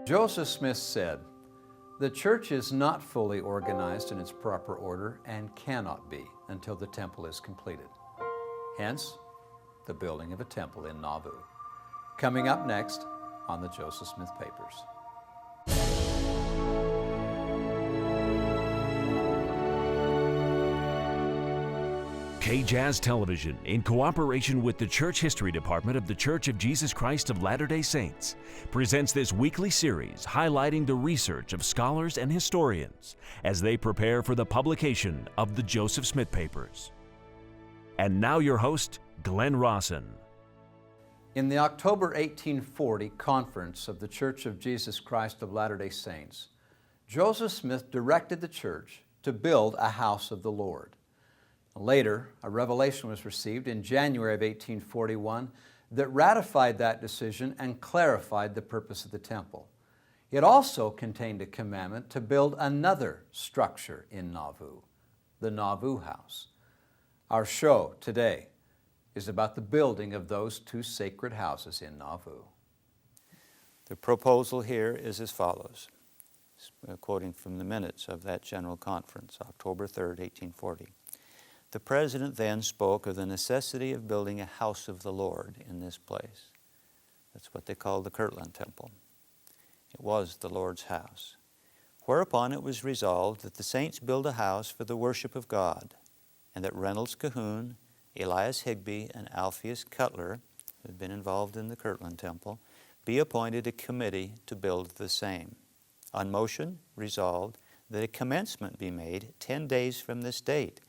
Joseph Smith said, "The church is not fully organized in its proper order and cannot be until the temple is completed." Hence, the building of a temple in Nauvoo. Coming up next on the Joseph Smith Papers. KJAZ Television, in cooperation with the Church History Department of the Church of Jesus Christ of Latter-day Saints, presents this weekly series highlighting the research of scholars and historians as they prepare for the publication of the Joseph Smith Papers. And now your host, Glenn Rawson. In the October 1840 conference of the Church of Jesus Christ of Latter-day Saints, Joseph Smith directed the church to build a house of the Lord. Later, a revelation was received in January of 1841 that ratified that decision and clarified the purpose of the temple. It also contained a commandment to build another structure in Nauvoo, the Nauvoo house. Our show today is about the building of those two sacred houses in Nauvoo. The proposal here is as follows, quoting from the minutes of that General Conference, October 3rd, 1840. The President then spoke of the necessity of building a house of the Lord in this place. That's what they called the Kirtland Temple. It was the Lord's house. Whereupon it was resolved that the saints build a house for the worship of God, and that Reynolds Cahoon, Elias Higby, and Alpheus Cutler, who had been involved in the Kirtland Temple, be appointed a committee to build the same. On motion, resolved that a commencement be made 10 days from this date,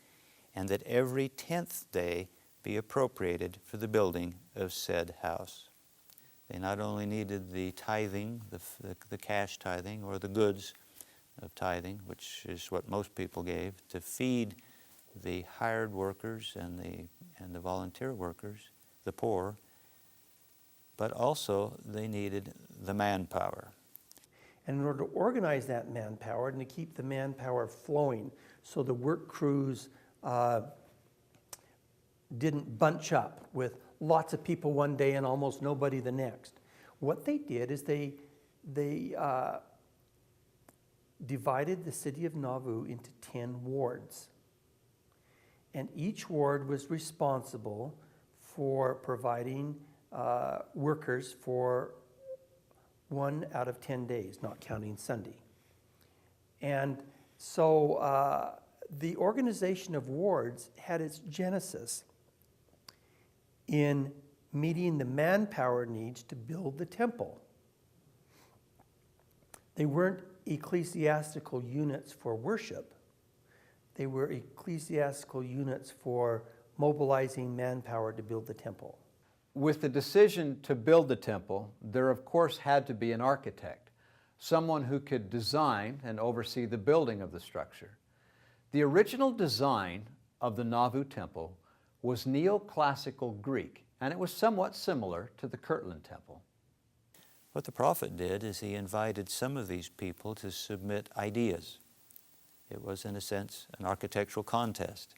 and that every 10th day be appropriated for the building of said house. They not only needed the tithing, the cash tithing, or the goods of tithing, which is what most people gave, to feed the hired workers and the volunteer workers, the poor, but also they needed the manpower. And in order to organize that manpower and to keep the manpower flowing so the work crews didn't bunch up with lots of people one day and almost nobody the next. What they did is they divided the city of Nauvoo into 10 wards. And each ward was responsible for providing workers for 1 out of 10 days, not counting Sunday. And so the organization of wards had its genesis in meeting the manpower needs to build the temple. They weren't ecclesiastical units for worship. They were ecclesiastical units for mobilizing manpower to build the temple. With the decision to build the temple, there of course had to be an architect, someone who could design and oversee the building of the structure. The original design of the Nauvoo temple was neoclassical Greek, and it was somewhat similar to the Kirtland Temple. What the prophet did is he invited some of these people to submit ideas. It was, in a sense, an architectural contest.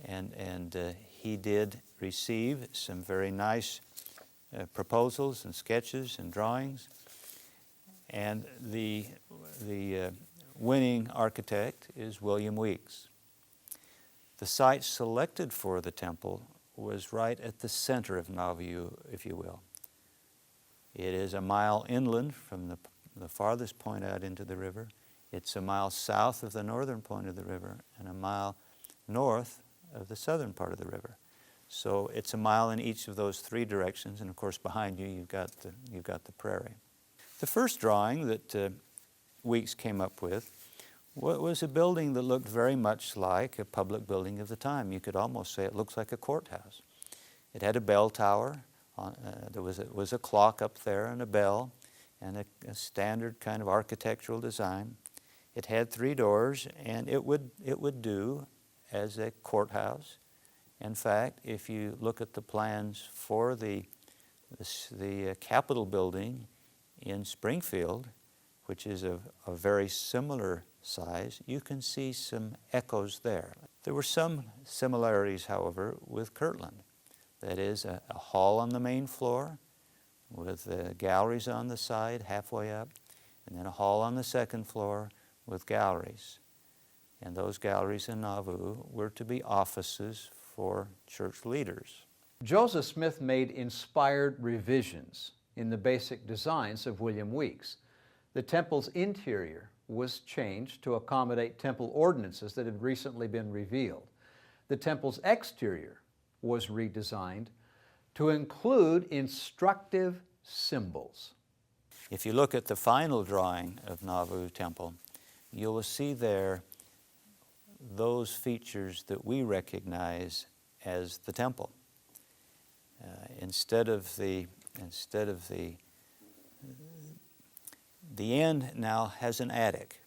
And he did receive some very nice proposals and sketches and drawings. And the winning architect is William Weeks. The site selected for the temple was right at the center of Nauvoo, if you will. It is a mile inland from the farthest point out into the river. It's a mile south of the northern point of the river and a mile north of the southern part of the river. So it's a mile in each of those three directions, and of course behind you you've got the prairie. The first drawing that Weeks came up with was a building that looked very much like a public building of the time. You could almost say it looks like a courthouse. It had a bell tower. There was a clock up there and a bell and a standard kind of architectural design. It had 3 doors, and it would do as a courthouse. In fact, if you look at the plans for the Capitol building in Springfield, which is a very similar size, you can see some echoes there. There were some similarities, however, with Kirtland. That is, a hall on the main floor, with galleries on the side halfway up, and then a hall on the second floor with galleries. And those galleries in Nauvoo were to be offices for church leaders. Joseph Smith made inspired revisions in the basic designs of William Weeks. The temple's interior was changed to accommodate temple ordinances that had recently been revealed. The temple's exterior was redesigned to include instructive symbols. If you look at the final drawing of Nauvoo Temple, you will see there those features that we recognize as the temple. Instead of the end now has an attic,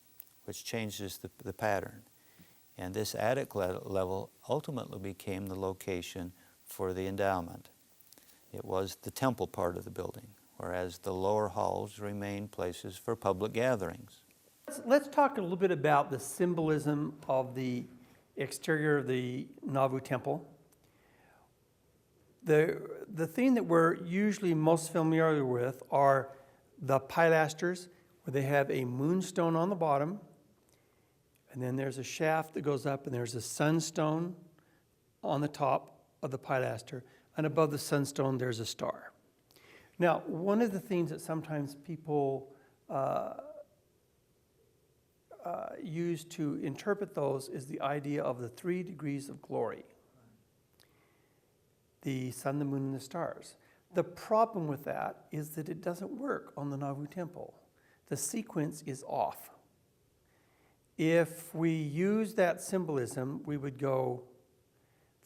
which changes the pattern. And this attic level ultimately became the location for the endowment. It was the temple part of the building, whereas the lower halls remained places for public gatherings. Let's talk a little bit about the symbolism of the exterior of the Nauvoo Temple. The thing that we're usually most familiar with are the pilasters, where they have a moonstone on the bottom, and then there's a shaft that goes up, and there's a sunstone on the top of the pilaster, and above the sunstone there's a star. Now, one of the things that sometimes people use to interpret those is the idea of the 3 degrees of glory: the sun, the moon, and the stars. The problem with that is that it doesn't work on the Nauvoo Temple. The sequence is off. If we use that symbolism, we would go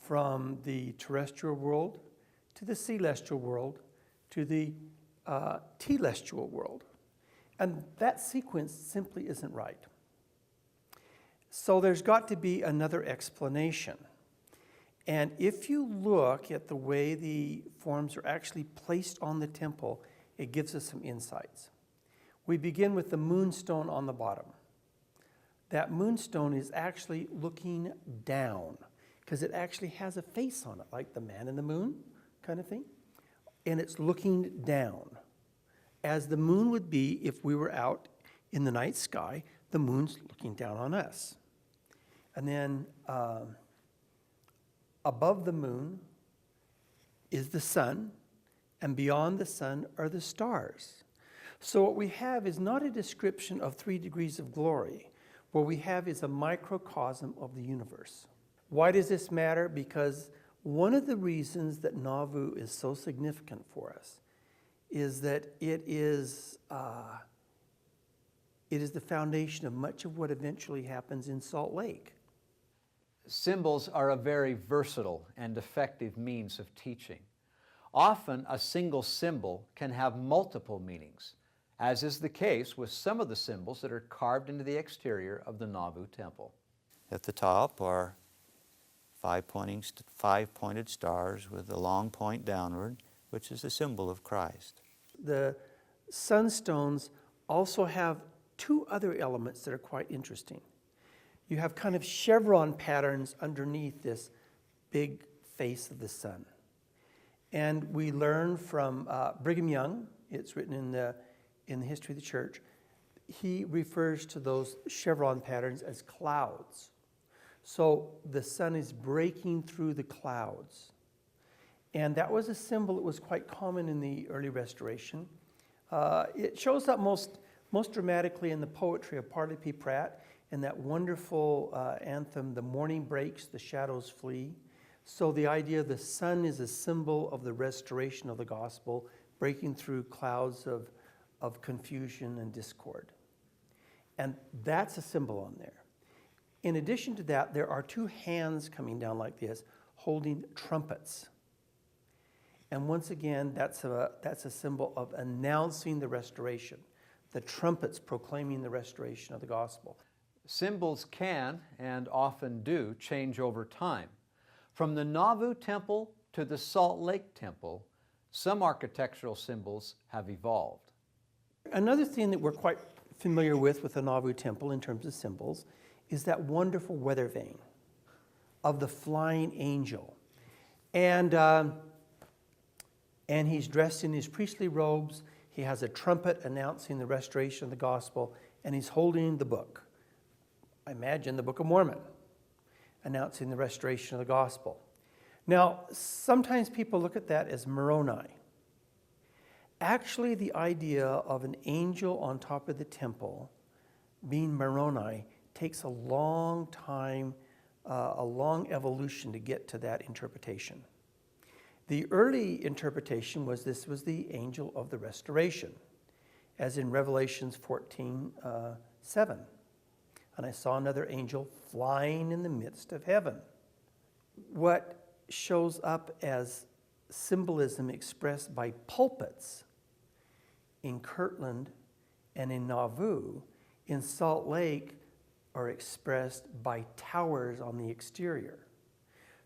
from the terrestrial world to the celestial world to the telestial world. And that sequence simply isn't right. So there's got to be another explanation. And if you look at the way the forms are actually placed on the temple, it gives us some insights. We begin with the moonstone on the bottom. That moonstone is actually looking down, because it actually has a face on it, like the man in the moon kind of thing. And it's looking down, as the moon would be if we were out in the night sky. The moon's looking down on us. And then above the moon is the sun, and beyond the sun are the stars. So what we have is not a description of 3 degrees of glory. What we have is a microcosm of the universe. Why does this matter? Because one of the reasons that Nauvoo is so significant for us is that it is the foundation of much of what eventually happens in Salt Lake. Symbols are a very versatile and effective means of teaching. Often a single symbol can have multiple meanings, as is the case with some of the symbols that are carved into the exterior of the Nauvoo Temple. At the top are 5 pointed stars with a long point downward, which is a symbol of Christ. The sunstones also have 2 other elements that are quite interesting. You have kind of chevron patterns underneath this big face of the sun. And we learn from Brigham Young, it's written in the history of the church, he refers to those chevron patterns as clouds. So the sun is breaking through the clouds. And that was a symbol that was quite common in the early Restoration. It shows up most dramatically in the poetry of Parley P. Pratt, in that wonderful anthem, "The morning breaks, the shadows flee." So the idea of the sun is a symbol of the restoration of the gospel, breaking through clouds of confusion and discord. And that's a symbol on there. In addition to that, there are 2 hands coming down like this, holding trumpets. And once again, that's a symbol of announcing the restoration, the trumpets proclaiming the restoration of the gospel. Symbols can, and often do, change over time. From the Nauvoo Temple to the Salt Lake Temple, some architectural symbols have evolved. Another thing that we're quite familiar with the Nauvoo Temple in terms of symbols is that wonderful weather vane of the flying angel. And And he's dressed in his priestly robes. He has a trumpet announcing the restoration of the gospel, and he's holding the book. I imagine the Book of Mormon, announcing the restoration of the gospel. Now, sometimes people look at that as Moroni. Actually, the idea of an angel on top of the temple being Moroni takes a long time, a long evolution to get to that interpretation. The early interpretation was this was the angel of the restoration, as in Revelations 14:7. And I saw another angel flying in the midst of heaven. What shows up as symbolism expressed by pulpits in Kirtland and in Nauvoo, in Salt Lake, are expressed by towers on the exterior.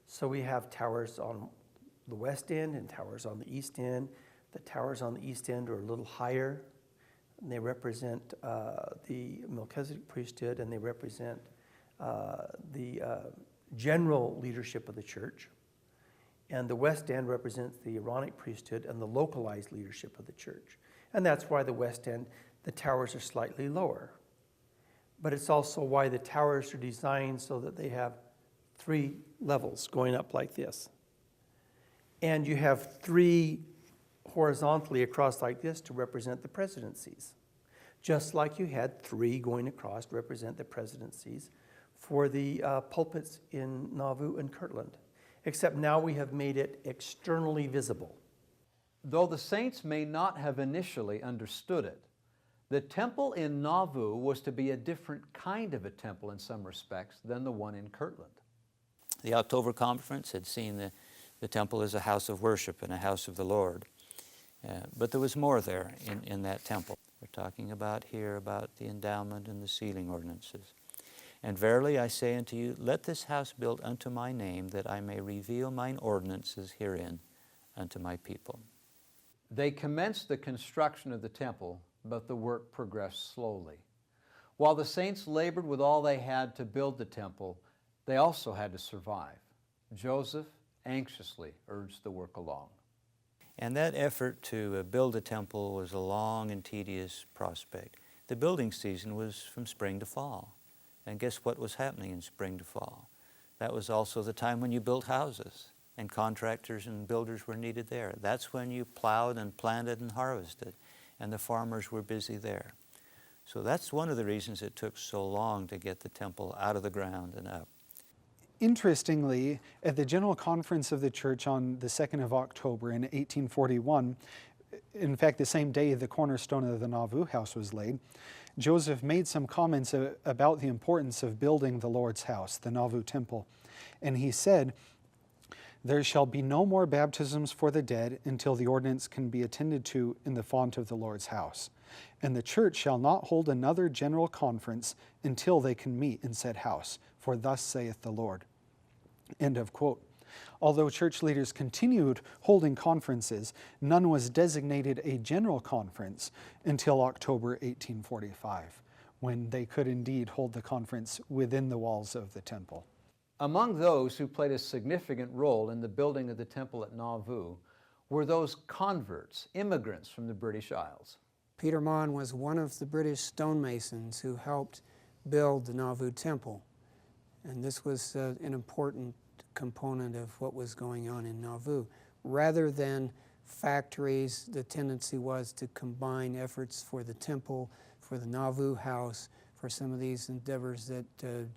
So we have towers on the west end and towers on the east end. The towers on the east end are a little higher, and they represent the Melchizedek priesthood, and they represent the general leadership of the church. And the west end represents the Aaronic priesthood and the localized leadership of the church. And that's why the west end, the towers are slightly lower. But it's also why the towers are designed so that they have 3 levels going up like this. And you have 3 horizontally across like this to represent the presidencies. Just like you had 3 going across to represent the presidencies for the pulpits in Nauvoo and Kirtland. Except now we have made it externally visible. Though the saints may not have initially understood it, the temple in Nauvoo was to be a different kind of a temple in some respects than the one in Kirtland. The October conference had seen the temple as a house of worship and a house of the Lord. But there was more there in that temple. We're talking about here about the endowment and the sealing ordinances. And verily I say unto you, let this house build unto my name, that I may reveal mine ordinances herein unto my people. They commenced the construction of the temple, but the work progressed slowly. While the saints labored with all they had to build the temple, they also had to survive. Joseph anxiously urged the work along. And that effort to build a temple was a long and tedious prospect. The building season was from spring to fall. And guess what was happening in spring to fall? That was also the time when you built houses, and contractors and builders were needed there. That's when you plowed and planted and harvested, and the farmers were busy there. So that's one of the reasons it took so long to get the temple out of the ground and up. Interestingly, at the General Conference of the Church on the 2nd of October in 1841, in fact, the same day the cornerstone of the Nauvoo house was laid, Joseph made some comments about the importance of building the Lord's house, the Nauvoo temple. And he said, "There shall be no more baptisms for the dead until the ordinance can be attended to in the font of the Lord's house. And the church shall not hold another general conference until they can meet in said house, for thus saith the Lord." End of quote. Although church leaders continued holding conferences, none was designated a general conference until October 1845, when they could indeed hold the conference within the walls of the temple. Among those who played a significant role in the building of the temple at Nauvoo were those converts, immigrants from the British Isles. Peter Mon was one of the British stonemasons who helped build the Nauvoo temple. And this was an important component of what was going on in Nauvoo. Rather than factories, the tendency was to combine efforts for the temple, for the Nauvoo house, for some of these endeavors that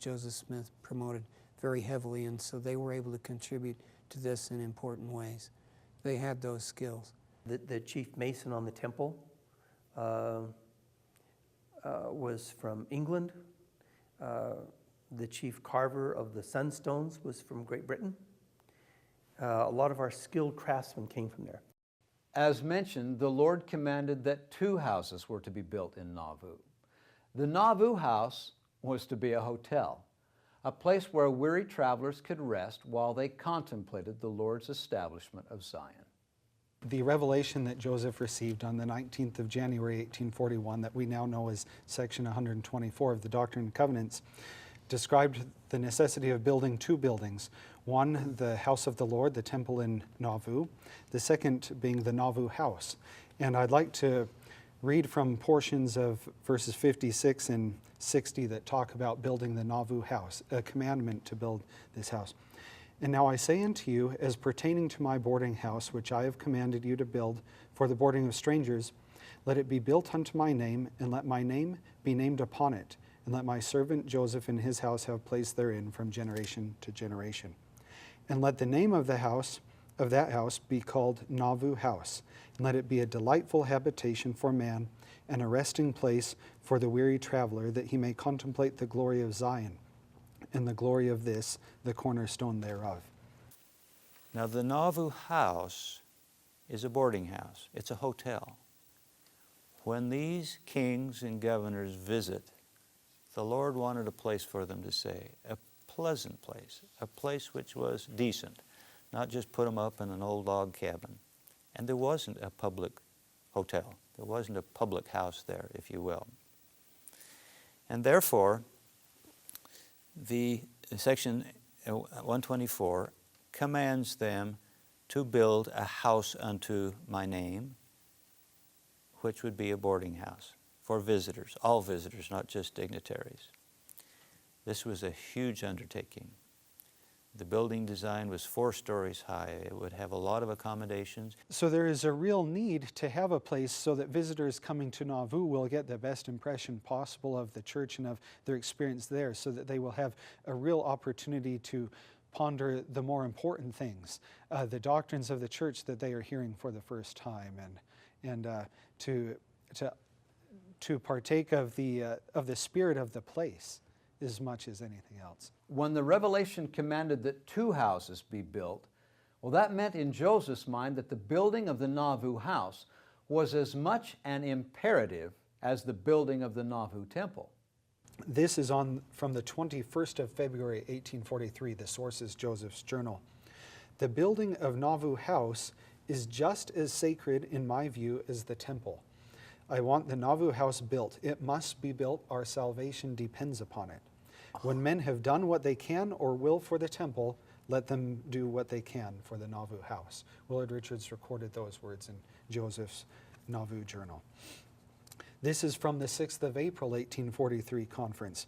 Joseph Smith promoted very heavily, and so they were able to contribute to this in important ways. They had those skills. The chief mason on the temple was from England. The chief carver of the sunstones was from Great Britain. A lot of our skilled craftsmen came from there. As mentioned, the Lord commanded that 2 houses were to be built in Nauvoo. The Nauvoo house was to be a hotel, a place where weary travelers could rest while they contemplated the Lord's establishment of Zion. The revelation that Joseph received on the 19th of January 1841, that we now know as section 124 of the Doctrine and Covenants, described the necessity of building two buildings. One, the house of the Lord, the temple in Nauvoo, the second being the Nauvoo house. And I'd like to read from portions of verses 56 and 60 that talk about building the Nauvoo house, a commandment to build this house. And now I say unto you, as pertaining to my boarding house, which I have commanded you to build for the boarding of strangers, let it be built unto my name, and let my name be named upon it, and let my servant Joseph and his house have place therein from generation to generation. And let the name of the house, of that house, be called Nauvoo house, and let it be a delightful habitation for man, and a resting place for the weary traveler, that he may contemplate the glory of Zion, and the glory of this, the cornerstone thereof. Now the Nauvoo house is a boarding house. It's a hotel. When these kings and governors visit, the Lord wanted a place for them to stay, a pleasant place, a place which was decent, not just put them up in an old log cabin. And there wasn't a public hotel. There wasn't a public house there, if you will. And therefore, the section 124 commands them to build a house unto my name, which would be a boarding house for visitors, all visitors, not just dignitaries. This was a huge undertaking. The building design was 4 stories high. It would have a lot of accommodations. So there is a real need to have a place so that visitors coming to Nauvoo will get the best impression possible of the church and of their experience there, so that they will have a real opportunity to ponder the more important things, the doctrines of the church that they are hearing for the first time, and to partake of the spirit of the place as much as anything else. When the Revelation commanded that 2 houses be built, well, that meant in Joseph's mind that the building of the Nauvoo house was as much an imperative as the building of the Nauvoo temple. This is from the 21st of February, 1843. The source is Joseph's journal. The building of Nauvoo house is just as sacred in my view as the temple. I want the Nauvoo house built. It must be built. Our salvation depends upon it. When men have done what they can or will for the temple, let them do what they can for the Nauvoo house. Willard Richards recorded those words in Joseph's Nauvoo journal. This is from the 6th of April, 1843 conference.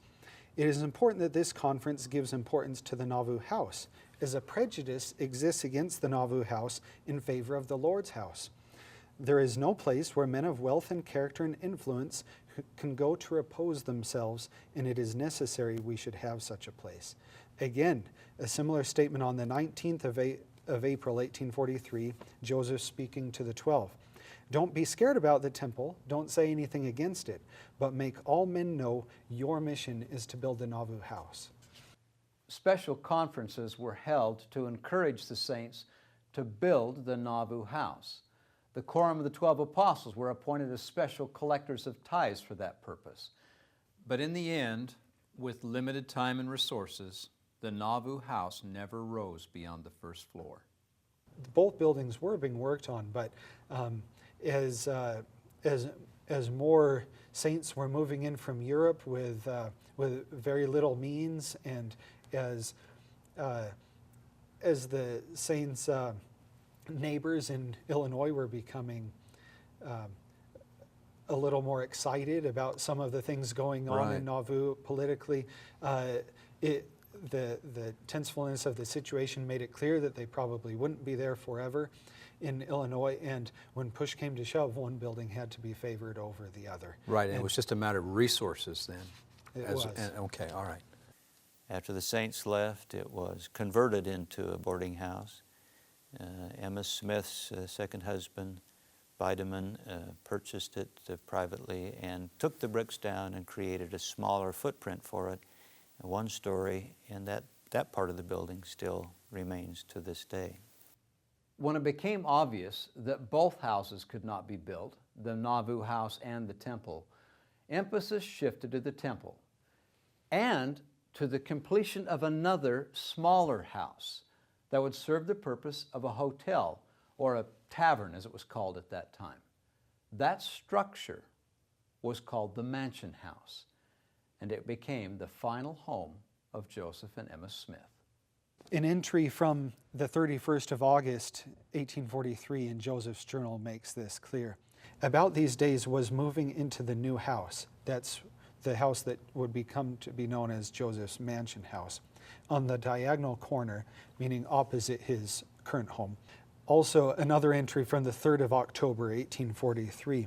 It is important that this conference gives importance to the Nauvoo house, as a prejudice exists against the Nauvoo house in favor of the Lord's house. There is no place where men of wealth and character and influence can go to repose themselves, and it is necessary we should have such a place. Again, a similar statement on the 19th of April, 1843, Joseph speaking to the 12. Don't be scared about the temple, don't say anything against it, but make all men know your mission is to build the Nauvoo house. Special conferences were held to encourage the saints to build the Nauvoo house. The quorum of the 12 apostles were appointed as special collectors of tithes for that purpose. But in the end, with limited time and resources, the Nauvoo house never rose beyond the first floor. Both buildings were being worked on, but as more saints were moving in from Europe with very little means, and as the saints' neighbors in Illinois were becoming a little more excited about some of the things going on in Nauvoo politically, the tensefulness of the situation made it clear that they probably wouldn't be there forever in Illinois, and when push came to shove, one building had to be favored over the other. Right, and it was just a matter of resources then. It was. Okay, all right. After the saints left, it was converted into a boarding house. Emma Smith's second husband, Bideman, purchased it privately and took the bricks down and created a smaller footprint for it, 1 story, and that part of the building still remains to this day. When it became obvious that both houses could not be built, the Nauvoo house and the temple, emphasis shifted to the temple and to the completion of another smaller house that would serve the purpose of a hotel or a tavern, as it was called at that time. That structure was called the Mansion House, and it became the final home of Joseph and Emma Smith. An entry from the 31st of August, 1843 in Joseph's journal makes this clear. About these days was moving into the new house. That's the house that would become to be known as Joseph's mansion house, on the diagonal corner, meaning opposite his current home. Also, another entry from the 3rd of October, 1843.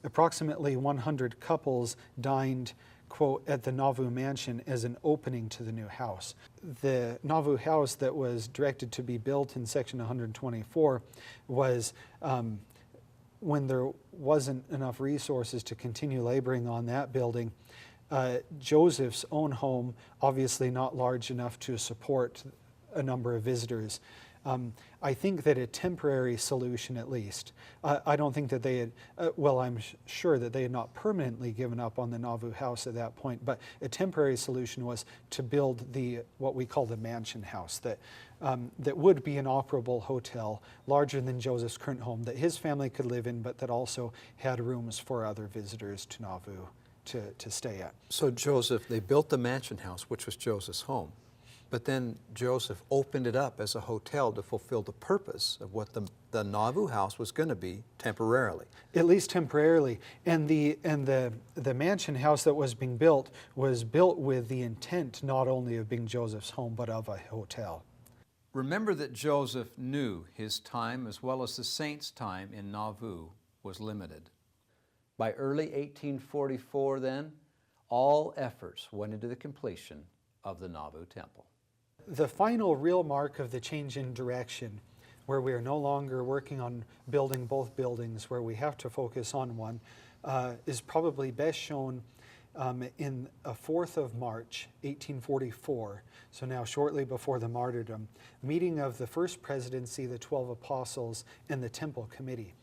Approximately 100 couples dined, quote, at the Nauvoo mansion as an opening to the new house. The Nauvoo house that was directed to be built in section 124 was, when there wasn't enough resources to continue laboring on that building, Joseph's own home, obviously not large enough to support a number of visitors. I think that a temporary solution, at least, I don't think that they had, I'm sure that they had not permanently given up on the Nauvoo house at that point, but a temporary solution was to build what we call the mansion house, that would be an operable hotel, larger than Joseph's current home, that his family could live in, but that also had rooms for other visitors to Nauvoo to stay at. So Joseph, they built the mansion house, which was Joseph's home, but then Joseph opened it up as a hotel to fulfill the purpose of what the Nauvoo house was going to be temporarily. At least temporarily. And the mansion house that was being built was built with the intent not only of being Joseph's home, but of a hotel. Remember that Joseph knew his time, as well as the saints' time in Nauvoo, was limited. By early 1844 then, all efforts went into the completion of the Nauvoo temple. The final real mark of the change in direction, where we are no longer working on building both buildings, where we have to focus on one, is probably best shown in a 4th of March, 1844, so now shortly before the martyrdom, meeting of the First Presidency, the 12 Apostles, and the Temple Committee.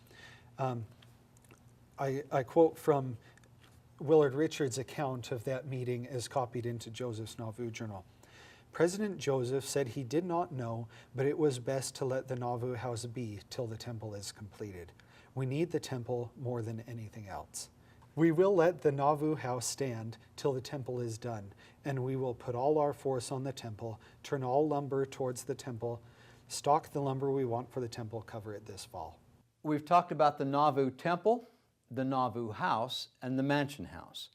I quote from Willard Richards' account of that meeting as copied into Joseph's Nauvoo journal. President Joseph said he did not know, but it was best to let the Nauvoo house be till the temple is completed. We need the temple more than anything else. We will let the Nauvoo house stand till the temple is done, and we will put all our force on the temple, turn all lumber towards the temple, stock the lumber we want for the temple, cover it this fall. We've talked about the Nauvoo temple, the Nauvoo house, and the mansion house.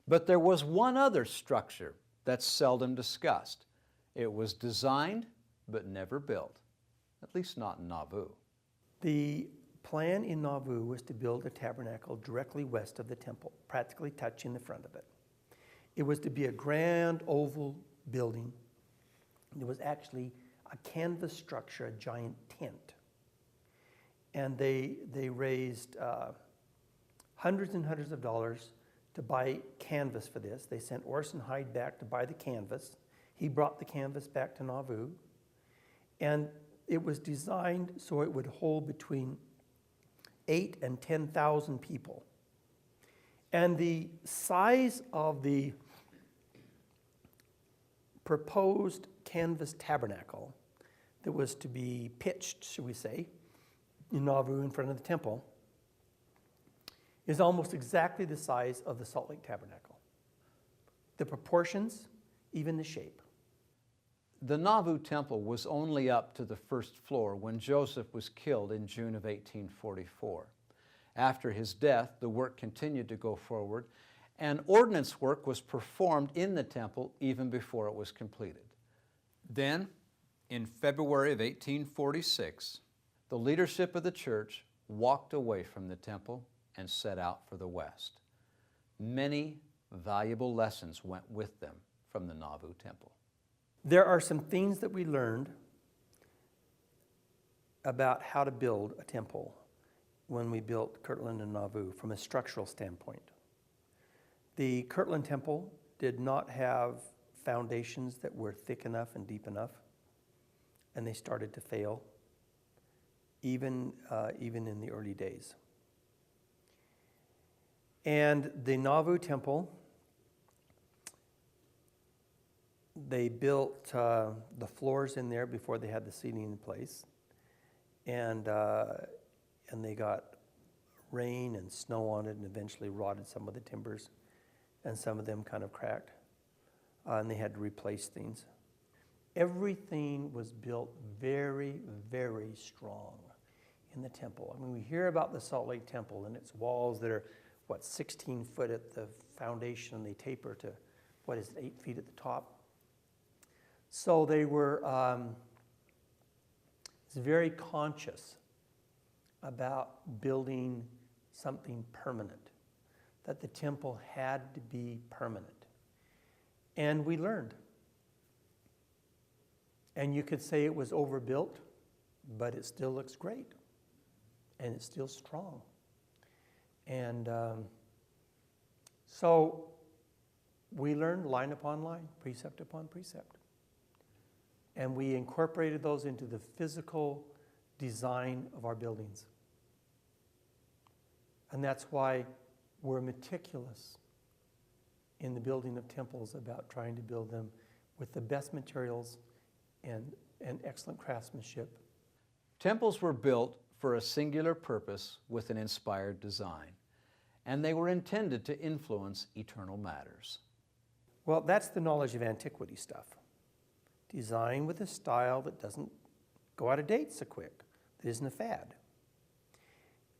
But there was one other structure that's seldom discussed. It was designed, but never built, at least not in Nauvoo. The plan in Nauvoo was to build a tabernacle directly west of the temple, practically touching the front of it. It was to be a grand oval building. There was actually a canvas structure, a giant tent. And they raised hundreds and hundreds of dollars to buy canvas for this. They sent Orson Hyde back to buy the canvas. He brought the canvas back to Nauvoo. And it was designed so it would hold between 8,000 and 10,000 people. And the size of the proposed canvas tabernacle that was to be pitched, should we say, in Nauvoo in front of the temple is almost exactly the size of the Salt Lake Tabernacle. The proportions, even the shape. The Nauvoo temple was only up to the first floor when Joseph was killed in June of 1844. After his death, the work continued to go forward, and ordnance work was performed in the temple even before it was completed. Then, in February of 1846, the leadership of the church walked away from the temple and set out for the west. Many valuable lessons went with them from the Nauvoo temple. There are some things that we learned about how to build a temple when we built Kirtland and Nauvoo from a structural standpoint. The Kirtland temple did not have foundations that were thick enough and deep enough, and they started to fail, even in the early days. And the Nauvoo temple, they built the floors in there before they had the seating in place, and they got rain and snow on it, and eventually rotted some of the timbers, and some of them kind of cracked. and they had to replace things. Everything was built very, very strong in the temple. I mean, we hear about the Salt Lake Temple and its walls that are, 16 foot at the foundation, and they taper to, 8 feet at the top. So they were very conscious about building something permanent, that the temple had to be permanent. And we learned. And you could say it was overbuilt, but it still looks great. And it's still strong. And so we learned line upon line, precept upon precept. And we incorporated those into the physical design of our buildings. And that's why we're meticulous in the building of temples about trying to build them with the best materials and excellent craftsmanship. Temples were built for a singular purpose with an inspired design, and they were intended to influence eternal matters. Well, that's the knowledge of antiquity stuff. Design with a style that doesn't go out of date so quick, that isn't a fad.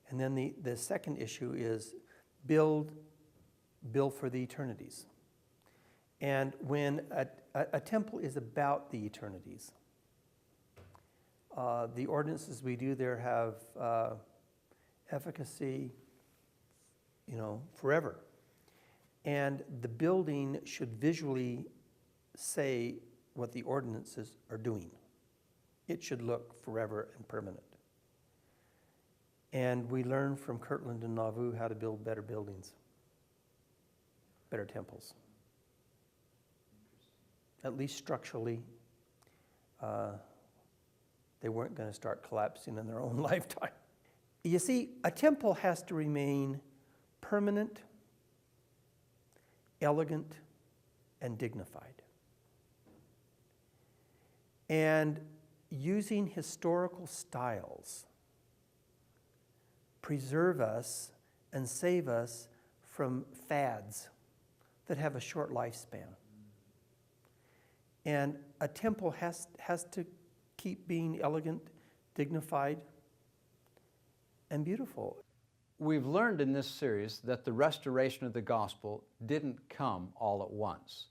And then the second issue is build for the eternities. And when a temple is about the eternities, the ordinances we do there have efficacy, forever. And the building should visually say what the ordinances are doing. It should look forever and permanent. And we learn from Kirtland and Nauvoo how to build better buildings, better temples. At least structurally, they weren't going to start collapsing in their own lifetime. You see, a temple has to remain permanent, elegant, and dignified. And using historical styles preserve us and save us from fads that have a short lifespan. And a temple has to keep being elegant, dignified, and beautiful. We've learned in this series that the restoration of the gospel didn't come all at once,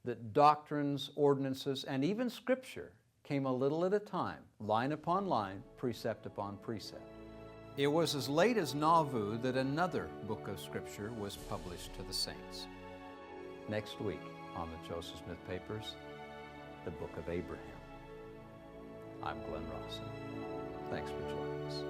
that doctrines, ordinances, and even scripture came a little at a time, line upon line, precept upon precept. It was as late as Nauvoo that another book of scripture was published to the saints. Next week on the Joseph Smith Papers, the Book of Abraham. I'm Glenn Rawson. Thanks for joining us.